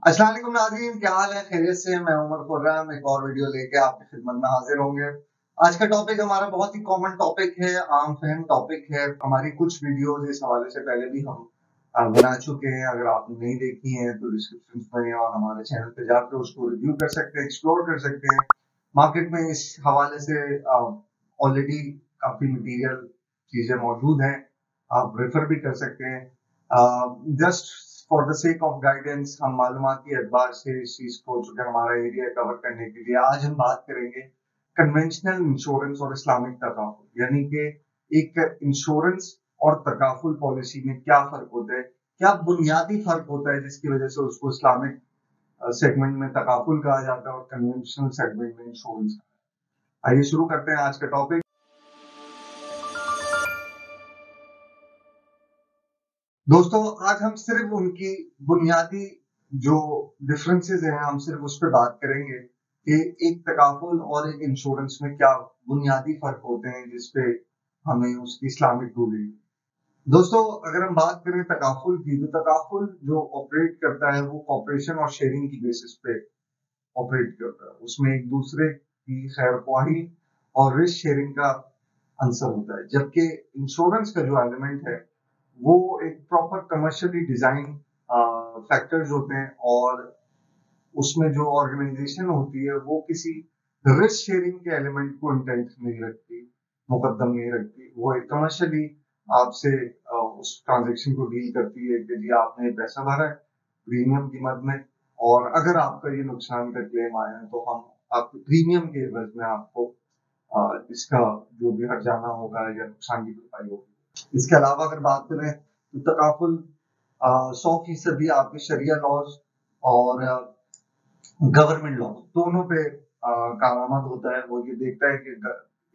अस्सलाम वालेकुम नाज़रीन, क्या हाल है? खैरियत से? मैं उमर खुर्रम एक और वीडियो लेके आपकी खिदमत में हाजिर होंगे। आज का टॉपिक हमारा बहुत ही कॉमन टॉपिक है, आम फहम टॉपिक है। हमारी कुछ वीडियोज़ इस हवाले से पहले भी हम बना चुके हैं। अगर आपने नहीं देखी हैं तो डिस्क्रिप्शन में और हमारे चैनल पे जाकर उसको रिव्यू कर सकते हैं, एक्सप्लोर कर सकते हैं। मार्केट में इस हवाले से ऑलरेडी काफ़ी मटीरियल चीज़ें मौजूद हैं, आप रेफर भी कर सकते हैं। Just for the sake of guidance हम मालूमाती एतबार से इस चीज को, चूंकि हमारा एरिया कवर करने के लिए आज हम बात करेंगे कन्वेंशनल इंश्योरेंस और इस्लामिक तकाफुल, यानी कि एक इंश्योरेंस और तकाफुल पॉलिसी में क्या फर्क होता है, क्या बुनियादी फर्क होता है जिसकी वजह से उसको इस्लामिक सेगमेंट में तकाफुल कहा जाता है और कन्वेंशनल सेगमेंट में इंश्योरेंस। आइए शुरू करते हैं आज का टॉपिक। दोस्तों, आज हम सिर्फ उनकी बुनियादी जो डिफरेंसेस हैं हम सिर्फ उस पर बात करेंगे कि एक तकाफुल और एक इंश्योरेंस में क्या बुनियादी फर्क होते हैं जिसपे हमें उसकी इस्लामिक रूलिंग। दोस्तों, अगर हम बात करें तकाफुल की, तो तकाफुल जो ऑपरेट करता है वो कॉपरेशन और शेयरिंग की बेसिस पे ऑपरेट करता है। उसमें एक दूसरे की खैर ख्वाही और रिस्क शेयरिंग का आंसर होता है, जबकि इंश्योरेंस का जो एलिमेंट है वो एक प्रॉपर कमर्शियली डिजाइन फैक्टर्स होते हैं और उसमें जो ऑर्गेनाइजेशन होती है वो किसी रिस्क शेयरिंग के एलिमेंट को इंटेंट नहीं रखती, मुकद्दम नहीं रखती। वो एक कमर्शियली आपसे उस ट्रांजेक्शन को डील करती है कि जी आपने पैसा भरा है प्रीमियम की मद में, और अगर आपका ये नुकसान का क्लेम आया है तो हम आपके प्रीमियम के एवज में आपको इसका जो भी हर्जाना होगा या नुकसान की भरपाई होगी। इसके अलावा अगर बात करें तो तकाफुल 100% आपके शरिया लॉज और गवर्नमेंट लॉ दोनों पे कारआमद होता है। वो ये देखता है कि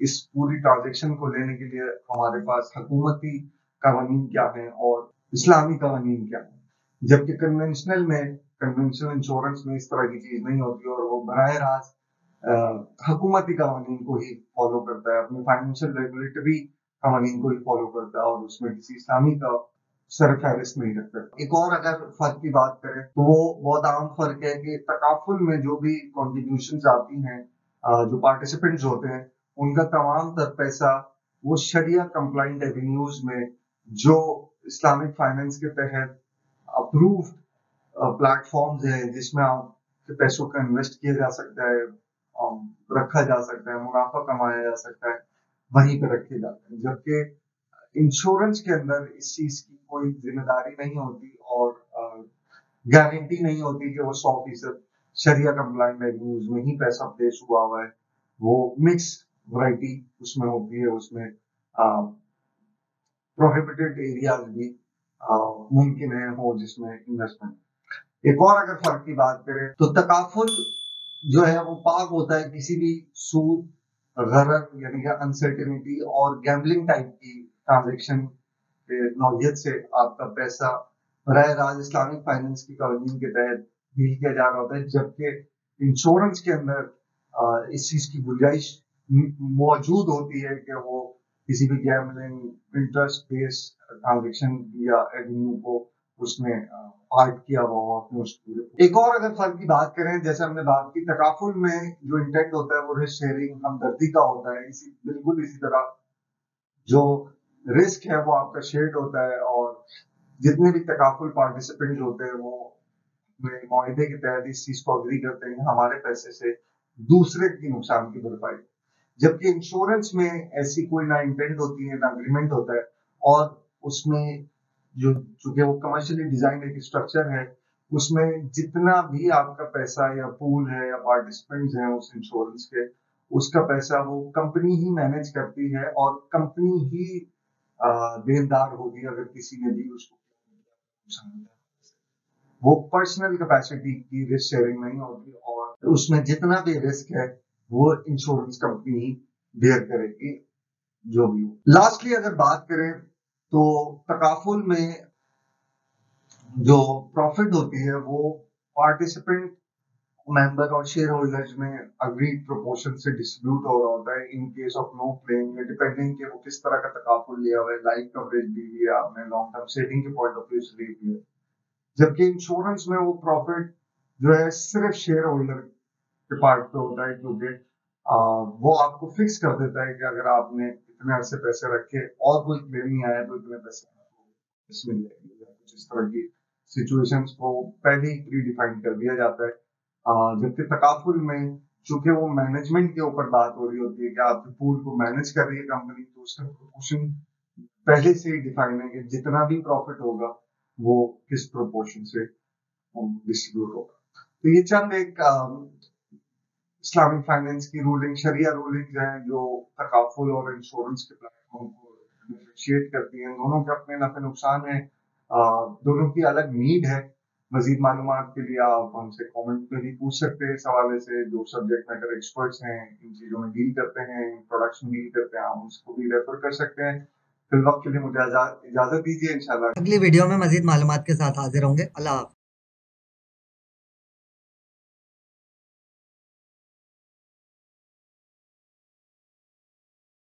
इस पूरी ट्रांजेक्शन को लेने के लिए हमारे पास हुकूमती कानून क्या है और इस्लामी कानून क्या है, जबकि कन्वेंशनल इंश्योरेंस में इस तरह की चीज नहीं होती और वो बराह रास्त हुकूमती कानून को ही फॉलो करता है, अपने फाइनेंशियल रेगुलेटरी कानून को ही फॉलो करता है और उसमें किसी इस्लामी का सर फहरिस्त नहीं रखता। एक और अगर फर्क की बात करें तो वो बहुत आम फर्क है कि तकाफुल में जो भी कॉन्ट्रीब्यूशन आती हैं, जो पार्टिसिपेंट्स होते हैं, उनका तमाम तर पैसा वो शरिया कंप्लाइंट एवेन्यूज में जो इस्लामिक फाइनेंस के तहत अप्रूव्ड प्लेटफॉर्म्स हैं जिसमें आपके पैसों का इन्वेस्ट किया जा सकता है, रखा जा सकता है, मुनाफा कमाया जा सकता है, वहीं पर रखे जाते हैं। जबकि इंश्योरेंस के अंदर इस चीज की कोई जिम्मेदारी नहीं होती और गारंटी नहीं होती कि वो 100% शरिया कंप्लाइंट एवेन्यूज में ही पैसा प्लेस हुआ है। वो मिक्स वैरायटी उसमें होती है, उसमें प्रोहिबिटेड एरियाज भी मुमकिन है हो जिसमें इन्वेस्टमेंट। एक और अगर फर्क की बात करें तो तकाफुल जो है वो पाक होता है किसी भी सूद, गरर यानी कि अनसर्टेनिटी और गैम्बलिंग टाइप की ट्रांजेक्शन के नौयत से आपका पैसा बराह राज इस्लामिक फाइनेंस की कानून के तहत डील किया जा रहा होता है। जबकि इंश्योरेंस के अंदर इस चीज की गुंजाइश मौजूद होती है कि वो किसी भी गैम्बलिंग इंटरेस्ट बेस्ड ट्रांजेक्शन या एवेन्यू को उसमें पार्ट किया हुआ हो अपने उस पूरे। एक और अगर फर्क की बात करें, जैसे हमने बात की तकाफुल में जो इंटेंट होता है वो रिस्क शेयरिंग हमदर्दी का होता है, बिल्कुल इसी तरह जो रिस्क है वो आपका शेयर्ड होता है और जितने भी तकाफुल पार्टिसिपेंट होते हैं वो मुआहदे के तहत इस चीज को अग्री करते हैं हमारे पैसे से दूसरे की नुकसान की भरपाई। जबकि इंश्योरेंस में ऐसी कोई ना इंटेंट होती है ना अग्रीमेंट होता है और उसमें जो चूंकि वो कमर्शियली डिजाइन एक स्ट्रक्चर है, उसमें जितना भी आपका पैसा या पूल है या पार्टिसिपेंट्स हैं उस इंश्योरेंस के, उसका पैसा वो कंपनी ही मैनेज करती है और कंपनी ही देनदार होगी अगर किसी ने भी उसको नुकसान होता है। वो पर्सनल कैपेसिटी की रिस्क शेयरिंग नहीं होती और उसमें जितना भी रिस्क है वो इंश्योरेंस कंपनी ही बेयर करेगी, जो भी हो। लास्टली अगर बात करें तो तकाफुल में जो प्रॉफिट होती है वो पार्टिसिपेंट मेंबर और शेयर होल्डर्स में अग्रीड प्रोपोर्शन से डिस्ट्रीब्यूट हो रहा होता है in case of no claim, depending कि वो किस तरह का तकाफुल लिया हुआ है, लाइफ कवरेज ली हुई है आपने, लॉन्ग टर्म सेविंग के पॉइंट ऑफ व्यू से ली हुई है। जबकि इंश्योरेंस में वो प्रॉफिट जो है सिर्फ शेयर होल्डर के पार्ट पे होता है, क्योंकि वो आपको फिक्स कर देता है कि अगर आपने इतने ऐसे पैसे रखे और कोई क्लेम नहीं आया तो इतने पैसे आपको इसमें मिलेंगे, या कुछ इस तरह की सिचुएशंस को पहले ही प्री डिफाइन कर दिया जाता है। जबकि तकाफुल में चूंकि वो मैनेजमेंट के ऊपर बात हो रही होती है कि आपके पूल को मैनेज कर रही है कंपनी, तो उसका प्रोपोर्शन पहले से ही डिफाइन है कि जितना भी प्रॉफिट होगा वो किस प्रोपोर्शन से डिस्ट्रीब्यूट होगा। तो ये चंद एक इस्लामिक फाइनेंस की रूलिंग, शरिया रूलिंग हैं जो तकाफुल और इंश्योरेंस के प्लेटफॉर्म को डिफरेंशिएट करती हैं। दोनों के अपने नफे नुकसान हैं, दोनों की अलग नीड है। मजीद मालूमात के लिए आप हमसे कमेंट में भी पूछ सकते हैं इस हवाले से। जो सब्जेक्ट मैटर एक्सपर्ट्स हैं, इन चीज़ों में डील करते हैं, प्रोडक्ट्स में डील करते हैं, आप उसको भी रेफर कर सकते हैं। फिल वक्त के लिए मुझे इजाज़त दीजिए, इंशाल्लाह अगली वीडियो में मजीद मालूमात के साथ हाजिर होंगे। अल्लाह हाफ़िज़।